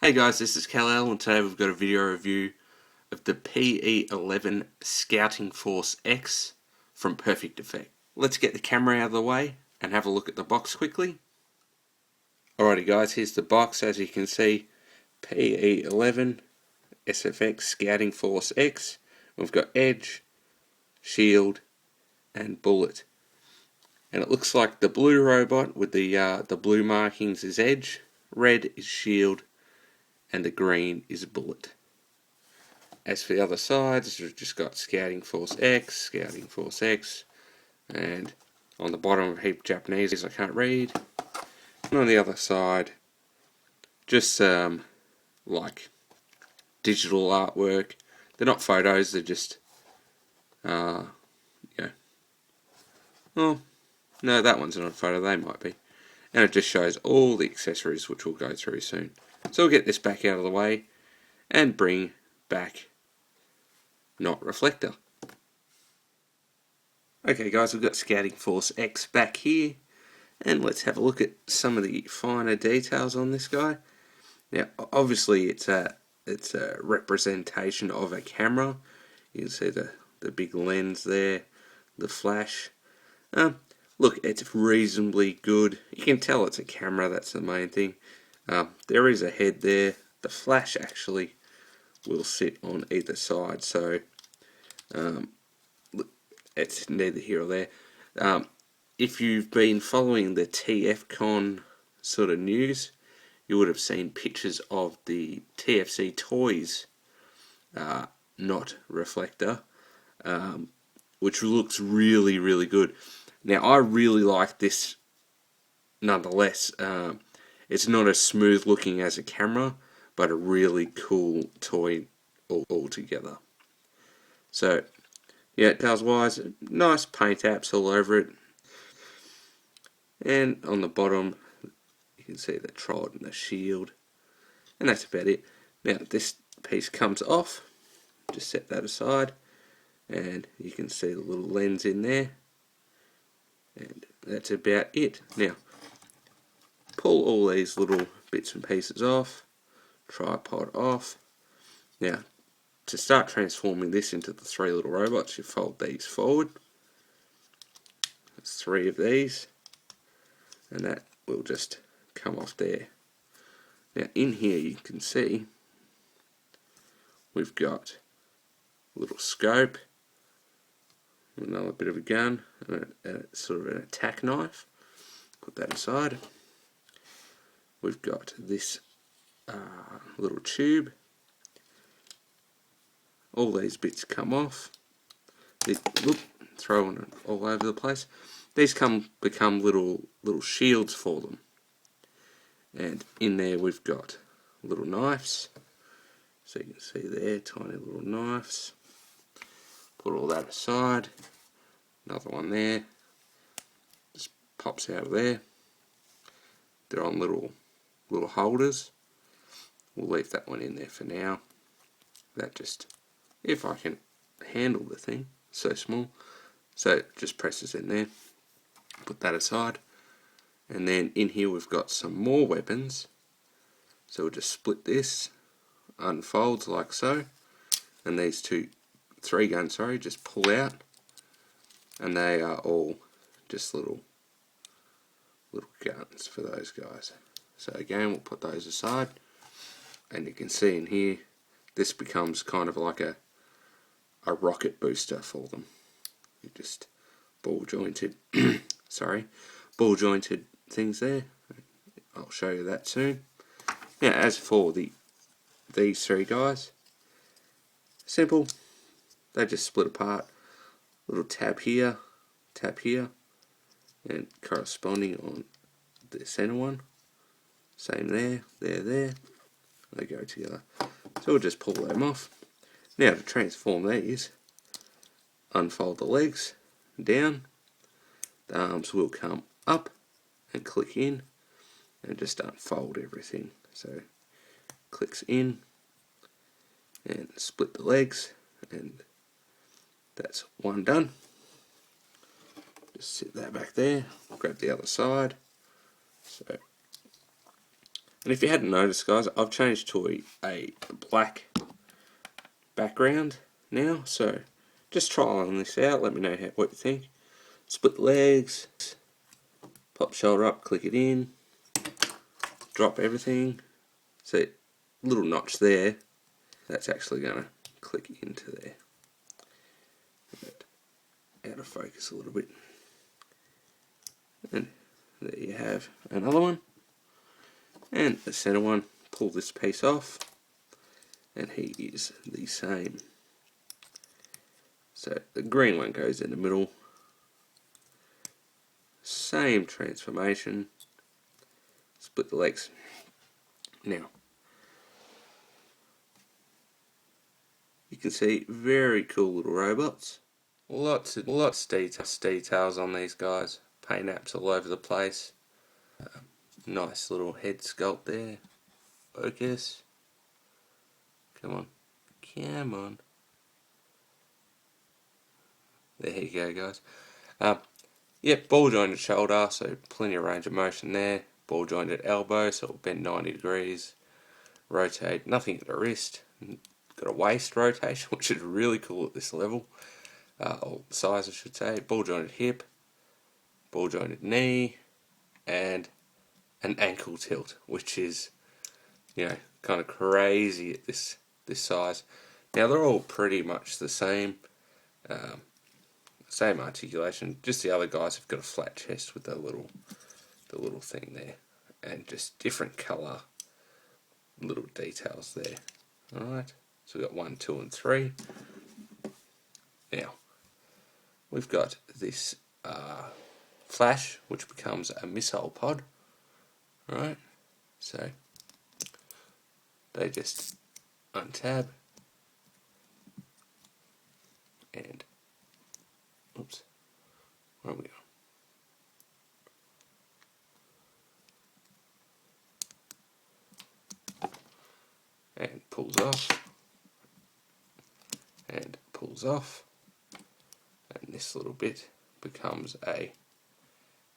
Hey guys, this is Kal-El and today we've got a video review of the PE-11 Scouting Force X from Perfect Effect. Let's get the camera out of the way and have a look at the box quickly. Alrighty guys, here's the box. As you can see, PE-11 SFX Scouting Force X. We've got Edge, Shield and Bullet. And it looks like the blue robot with the blue markings is Edge, red is Shield, and the green is Bullet. As for the other sides, we've just got Scouting Force X, and on the bottom a heap of Japanese I can't read. And on the other side, just like digital artwork. They're not photos, they're just, yeah. Oh, no, that one's not a photo, they might be. And it just shows all the accessories, which we'll go through soon. So we'll get this back out of the way and bring back not-reflector. Okay guys, we've got Scouting Force X back here, and let's have a look at some of the finer details on this guy. Now obviously it's a representation of a camera. You can see the big lens there, the flash. Look, it's reasonably good. You can tell it's a camera, that's the main thing. There is a head there. The flash actually will sit on either side, so it's neither here or there. If you've been following the TFCon sort of news, you would have seen pictures of the TFC toys not reflector, which looks really, really good. Now, I really like this nonetheless. It's not as smooth looking as a camera, but a really cool toy altogether. So, yeah, details wise, nice paint apps all over it. And on the bottom, you can see the trod and the shield. And that's about it. Now, this piece comes off. Just set that aside. And you can see the little lens in there. And that's about it. Now, pull all these little bits and pieces off. Tripod off. Now, to start transforming this into the three little robots, you fold these forward. There's three of these. And that will just come off there. Now, in here you can see we've got a little scope, another bit of a gun, and sort of an attack knife. Put that aside. We've got this little tube. All these bits come off. Throwing it all over the place. These become little shields for them. And in there we've got little knives. So you can see there, tiny little knives. Put all that aside. Another one there. Just pops out of there. They're on little holders. We'll leave that one in there for now. That just, if I can handle the thing, so small. So it just presses in there. Put that aside. And then in here we've got some more weapons. So we'll just split this, unfolds like so. And these three guns, just pull out. And they are all just little guns for those guys. So again, we'll put those aside. And you can see in here, this becomes kind of like a rocket booster for them. You just ball jointed things there. I'll show you that soon. Now, as for these three guys, simple. They just split apart. Little tab here, and corresponding on the center one. Same there. They go together. So we'll just pull them off. Now to transform these, unfold the legs down. The arms will come up and click in, and just unfold everything. So clicks in and split the legs, and that's one done. Just sit that back there. Grab the other side. So And if you hadn't noticed, guys, I've changed to a black background now, so just try on this out, let me know what you think. Split the legs, pop shoulder up, click it in, drop everything. So little notch there, that's actually going to click into there. Out of focus a little bit. And there you have another one. And the center one, pull this piece off, and he is the same. So the green one goes in the middle. Same transformation. Split the legs. Now, you can see very cool little robots. Lots of details on these guys. Paint apps all over the place. Nice little head sculpt there. Focus. Come on. Come on. There you go, guys. Yep, ball jointed shoulder, so plenty of range of motion there. Ball jointed elbow, so it'll bend 90 degrees. Rotate, nothing at the wrist. Got a waist rotation, which is really cool at this level. Or size, I should say. Ball jointed hip, ball jointed knee, and an ankle tilt, which is, you know, kind of crazy at this size. Now they're all pretty much the same. Same articulation, just the other guys have got a flat chest with the little thing there, and just different colour little details there. Alright, so we've got 1, 2 and 3. Now we've got this flash, which becomes a missile pod. Alright, so they just untab and oops, where are we going? And pulls off, and pulls off, and this little bit becomes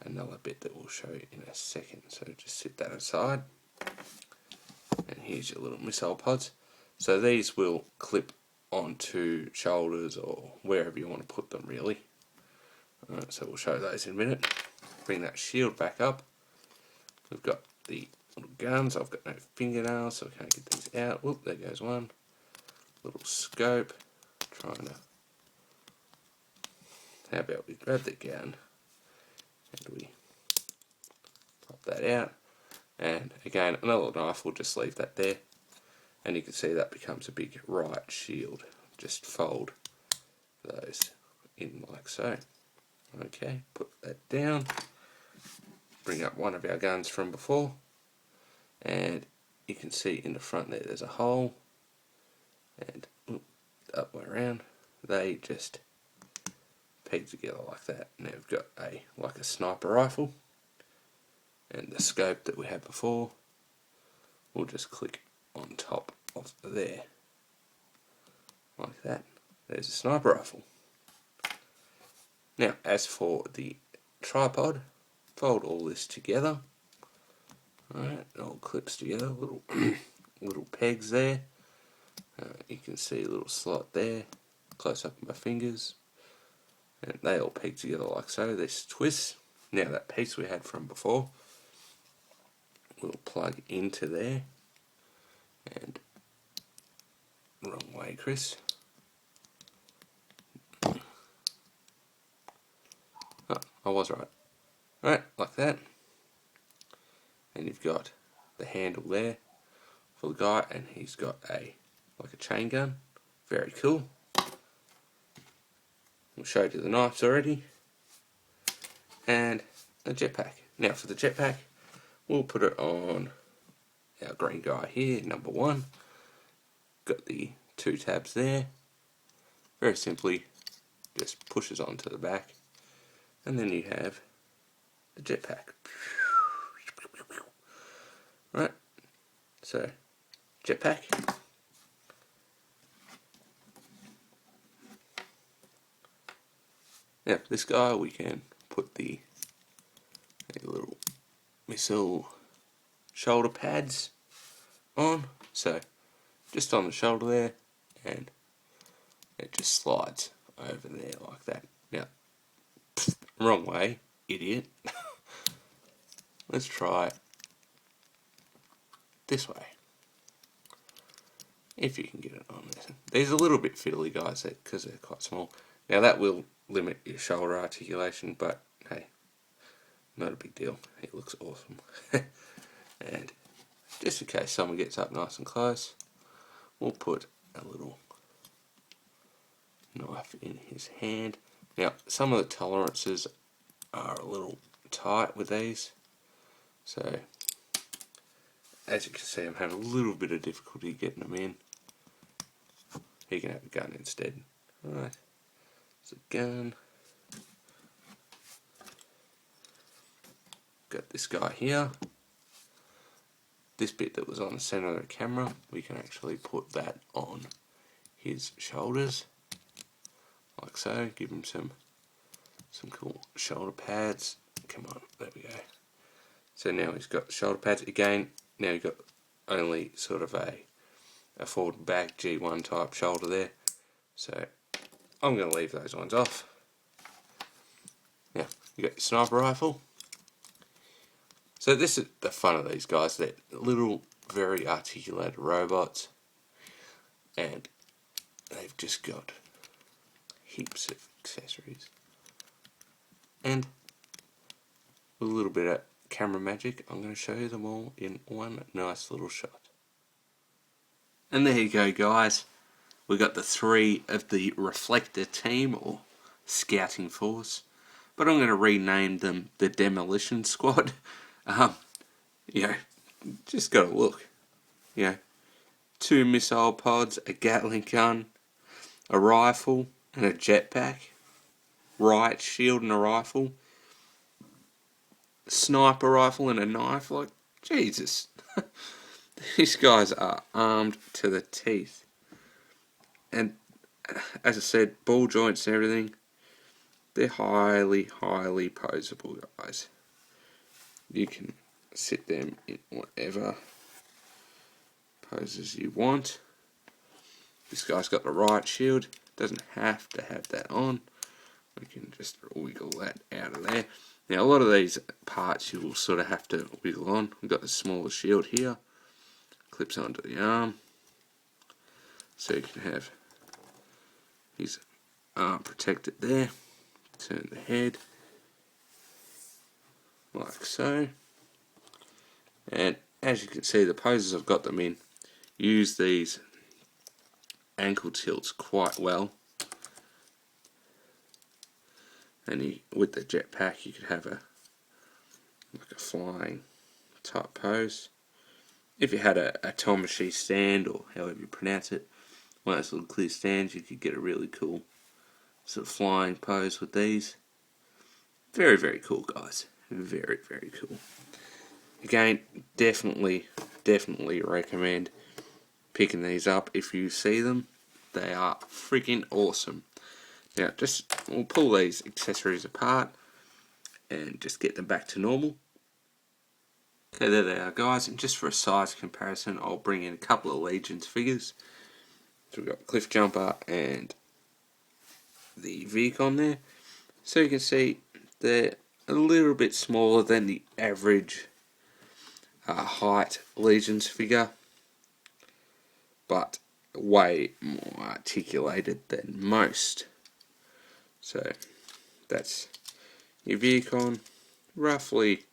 another bit that we'll show you in a second. So just sit that aside, and here's your little missile pods. So these will clip onto shoulders or wherever you want to put them, really. Alright, so we'll show those in a minute. Bring that shield back up. We've got the little guns. I've got no fingernails, so I can't get these out. Whoop, there goes one. Little scope. Trying to. How about we grab the gun and we pop that out. And again, another knife. We'll just leave that there, and you can see that becomes a big right shield. Just fold those in like so. Okay, put that down. Bring up one of our guns from before, and you can see in the front there's a hole, and up way around, they just peg together like that. Now we've got like a sniper rifle, and the scope that we had before, we'll just click on top of there, like that. There's a sniper rifle. Now, as for the tripod, fold all this together. Alright, it all clips together, little pegs there. You can see a little slot there, close up of my fingers, and they all peg together like so. This twists. Now that piece we had from before, we'll plug into there, and wrong way, Chris. Oh, I was right. Right, like that. And you've got the handle there for the guy, and he's got like a chain gun. Very cool. We showed you the knives already. And a jetpack. Now for the jetpack, we'll put it on our green guy here, number 1. Got the 2 tabs there. Very simply, just pushes onto the back, and then you have the jetpack. Right, so jetpack. Now this guy, we can put the little missile shoulder pads on, so just on the shoulder there, and it just slides over there like that. Now, wrong way, idiot. Let's try it this way, if you can get it on there. These are a little bit fiddly, guys, because they're quite small. Now that will limit your shoulder articulation, but hey, not a big deal. It looks awesome. And just in case someone gets up nice and close, we'll put a little knife in his hand. Now, some of the tolerances are a little tight with these, so as you can see, I'm having a little bit of difficulty getting them in. You can have a gun instead. Alright, there's a gun. Got this guy here. This bit that was on the center of the camera, we can actually put that on his shoulders, like so. Give him some cool shoulder pads. Come on, there we go. So now he's got shoulder pads again. Now you've got only sort of a forward back G1 type shoulder there. So I'm going to leave those ones off. Now you got your sniper rifle. So this is the fun of these guys. They're little, very articulated robots, and they've just got heaps of accessories and with a little bit of camera magic. I'm going to show you them all in one nice little shot. And there you go, guys. We got the 3 of the Reflector team, or Scouting Force, but I'm going to rename them the Demolition Squad. You know, just got to look. You know, 2 missile pods, a Gatling gun, a rifle, and a jetpack, riot shield and a rifle, sniper rifle and a knife. Like, Jesus. These guys are armed to the teeth. And as I said, ball joints and everything, they're highly, highly poseable, guys. You can sit them in whatever poses you want. This guy's got the riot shield, doesn't have to have that on. We can just wiggle that out of there. Now, a lot of these parts you will sort of have to wiggle on. We've got the smaller shield here, clips onto the arm, so you can have his arm protected there. Turn the head like so, and as you can see, the poses I've got them in use these ankle tilts quite well. And with the jetpack, you could have like a flying type pose. If you had a Tomashi stand, or however you pronounce it, one of those little clear stands, you could get a really cool sort of flying pose with these. Very, very cool, guys. Very, very cool. Again, definitely recommend picking these up if you see them. They are freaking awesome. Now, we'll pull these accessories apart and just get them back to normal. Okay, there they are, guys. And just for a size comparison, I'll bring in a couple of Legions figures. So we've got Cliff Jumper and the Vicon there. So you can see they're a little bit smaller than the average height Legions figure, but way more articulated than most. So that's your Vicon, roughly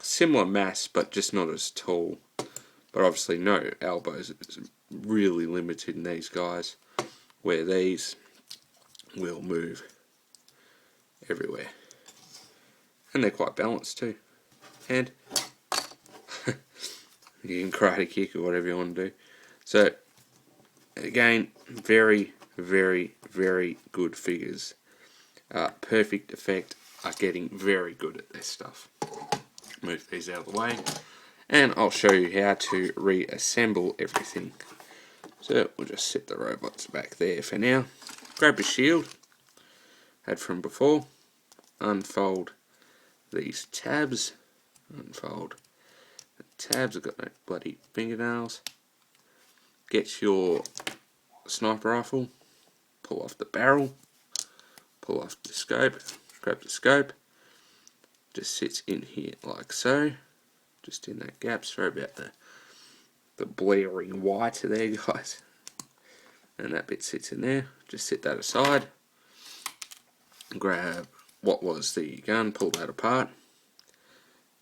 similar mass, but just not as tall. But obviously no elbows. It's really limited in these guys, where these will move everywhere. And they're quite balanced too. And you can karate kick or whatever you want to do. So again, very, very, very good figures. Perfect Effect are getting very good at this stuff. Move these out of the way, and I'll show you how to reassemble everything. So we'll just set the robots back there for now. Grab a shield, had from before, unfold these tabs, unfold tabs, I've got no bloody fingernails. Get your sniper rifle, pull off the barrel, pull off the scope, grab the scope, just sits in here like so, just in that gap. Sorry about the blaring white there, guys. And that bit sits in there. Just set that aside. Grab what was the gun, pull that apart.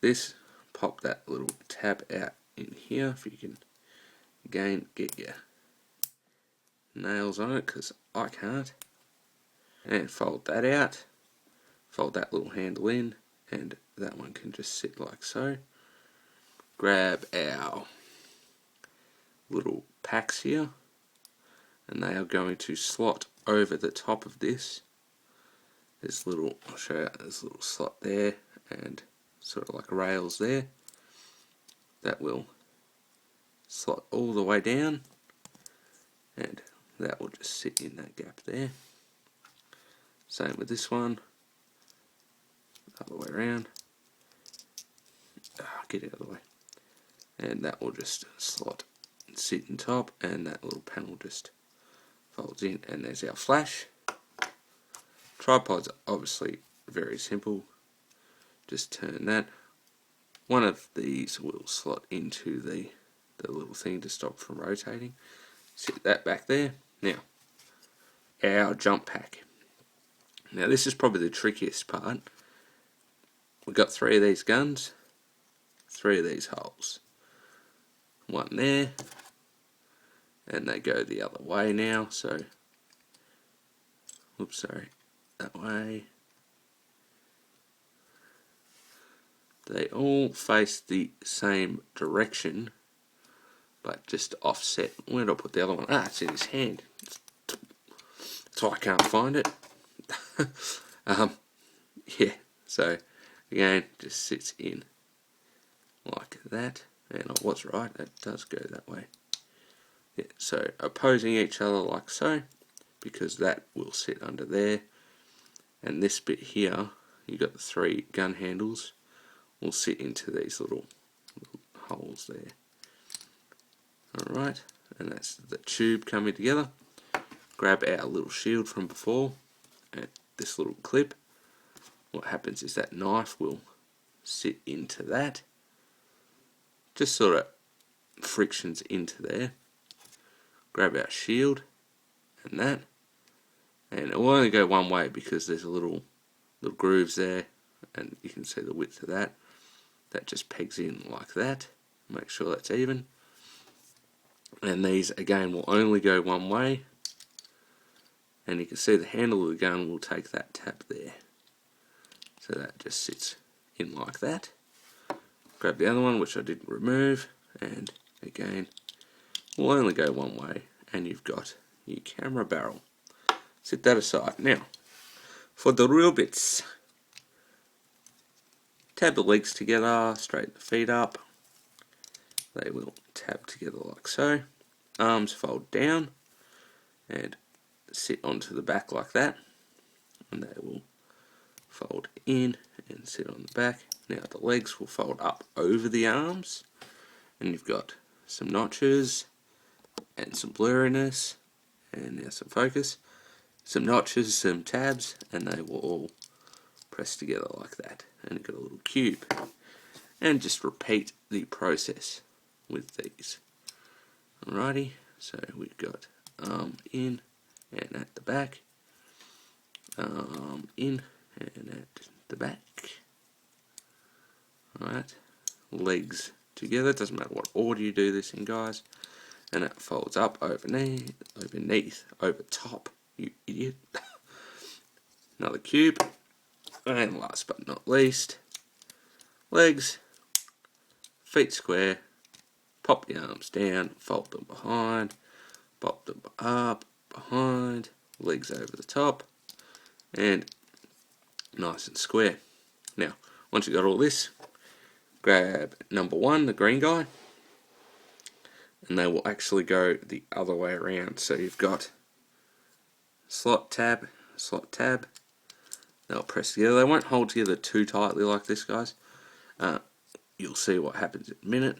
This, pop that little tab out in here, if you can again get your nails on it, because I can't. And fold that out, fold that little handle in, and that one can just sit like so. Grab our little packs here, and they are going to slot over the top of this. There's little, I'll show you, there's a little slot there, and sort of like rails there. That will slot all the way down, and that will just sit in that gap there. Same with this one, other way around. Get out of the way. And that will just slot and sit in top, and that little panel just folds in, and there's our flash. Tripods are obviously very simple. Just turn that. One of these will slot into the little thing to stop from rotating. Sit that back there. Now, our jump pack. Now this is probably the trickiest part. We've got 3 of these guns, 3 of these holes. One there, and they go the other way now, so, oops, sorry, that way. They all face the same direction, but just offset. Where did I put the other one? It's in his hand. That's why I can't find it. Yeah, so again, just sits in like that. And I was right, it does go that way. Yeah, so opposing each other like so, because that will sit under there. And this bit here, you got the 3 gun handles, will sit into these little holes there. Alright, and that's the tube coming together. Grab our little shield from before, and this little clip. What happens is that knife will sit into that. Just sort of frictions into there. Grab our shield and that, and it will only go one way because there's a little grooves there, and you can see the width of that. That just pegs in like that. Make sure that's even. And these again will only go one way, and you can see the handle of the gun will take that tab there. So that just sits in like that. Grab the other one, which I didn't remove, and again, will only go one way, and you've got your camera barrel. Set that aside. Now, for the real bits, tab the legs together, straighten the feet up. They will tab together like so. Arms fold down, and sit onto the back like that, and they will fold in and sit on the back. Now the legs will fold up over the arms, and you've got some notches and some blurriness, and now some focus, some notches, some tabs, and they will all press together like that, and you've got a little cube. And just repeat the process with these. Alrighty, so we've got arm in and at the back, arm in and at the back. Alright, legs together, doesn't matter what order you do this in, guys. And it folds up overneath, over top, you idiot. Another cube. And last but not least, legs, feet square, pop the arms down, fold them behind, pop them up, behind, legs over the top, and nice and square. Now, once you've got all this, grab number 1, the green guy, and they will actually go the other way around. So you've got slot tab, they'll press together. They won't hold together too tightly like this, guys. you'll see what happens in a minute.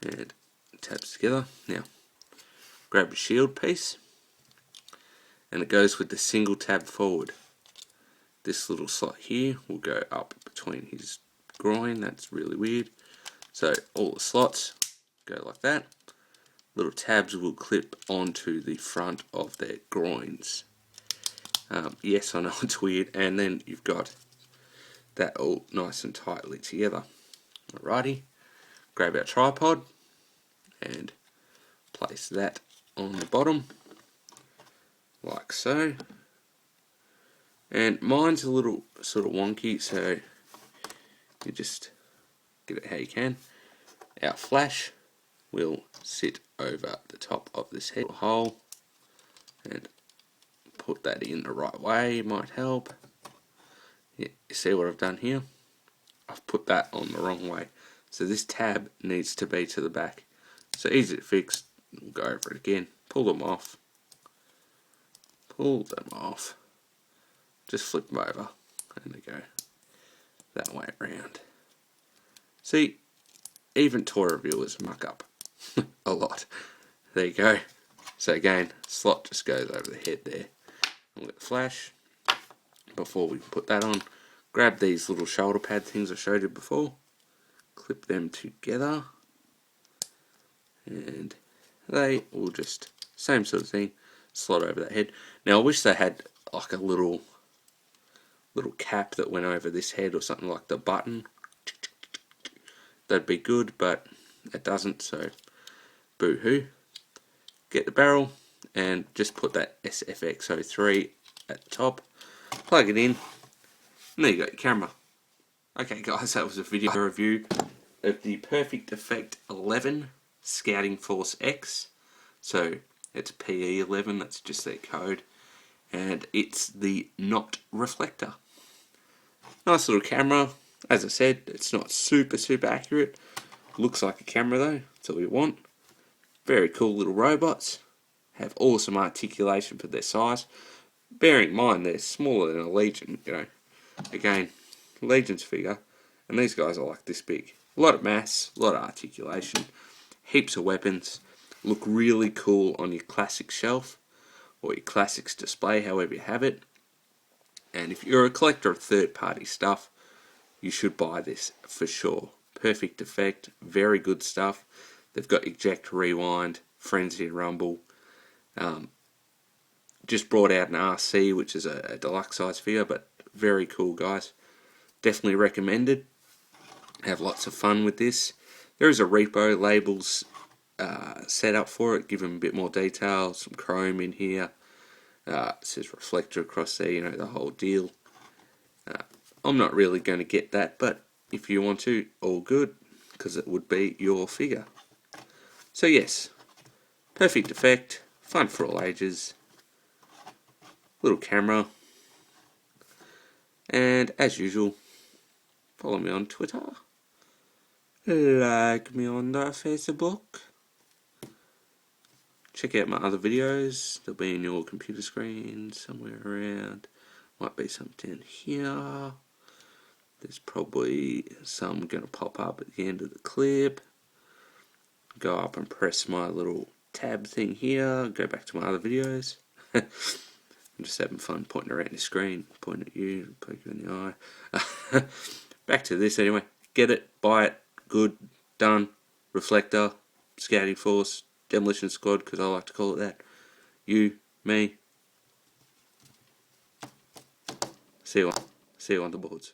And tabs together. Now, grab a shield piece, and it goes with the single tab forward. This little slot here will go up between his groin. That's really weird. So all the slots go like that. Little tabs will clip onto the front of their groins. Yes, I know it's weird. And then you've got that all nice and tightly together. Alrighty, grab our tripod and place that on the bottom, like so. And mine's a little sort of wonky, so you just get it how you can. Our flash will sit over the top of this head hole, and put that in the right way might help. Yeah, you see what I've done here? I've put that on the wrong way. So this tab needs to be to the back. So easy to fix. We'll go over it again. Pull them off. Pull them off. Just flip them over. And they go that way around. See, even toy reviewers muck up a lot. There you go. So again, slot just goes over the head there. And with the flash, before we put that on, grab these little shoulder pad things I showed you before, clip them together, and they will just, same sort of thing, slot over that head. Now I wish they had like a little cap that went over this head, or something like the button. That'd be good, but it doesn't, so boo-hoo. Get the barrel and just put that SFX03 at the top, plug it in, and there you got your camera. Okay guys, that was a video review of the Perfect Effect 11 Scouting Force X. So it's PE-11, that's just their code, and it's the not-reflector. Nice little camera. As I said, it's not super accurate. Looks like a camera though, that's all you want. Very cool little robots. Have awesome articulation for their size. Bearing in mind they're smaller than a Legion, you know. Again, Legion's figure, and these guys are like this big. A lot of mass, a lot of articulation, heaps of weapons. Look really cool on your classic shelf, or your classics display, however you have it. And if you're a collector of third-party stuff, you should buy this for sure. Perfect Effect, very good stuff. They've got Eject, Rewind, Frenzy and Rumble. Just brought out an RC, which is a deluxe size figure, but very cool, guys. Definitely recommended. Have lots of fun with this. There is a repo labels set up for it. Give them a bit more detail. Some chrome in here. It says reflector across there, you know, the whole deal. I'm not really going to get that, but if you want to, all good, because it would be your figure. So yes, Perfect Effect, fun for all ages, little camera, and as usual, follow me on Twitter, like me on the Facebook, check out my other videos, they'll be in your computer screen somewhere around, might be something here. There's probably some going to pop up at the end of the clip. Go up and press my little tab thing here. Go back to my other videos. I'm just having fun pointing around the screen. Pointing at you, poke you in the eye. Back to this anyway. Get it, buy it, good, done. Reflector, Scouting Force, Demolition Squad, because I like to call it that. You, me. See you on the boards.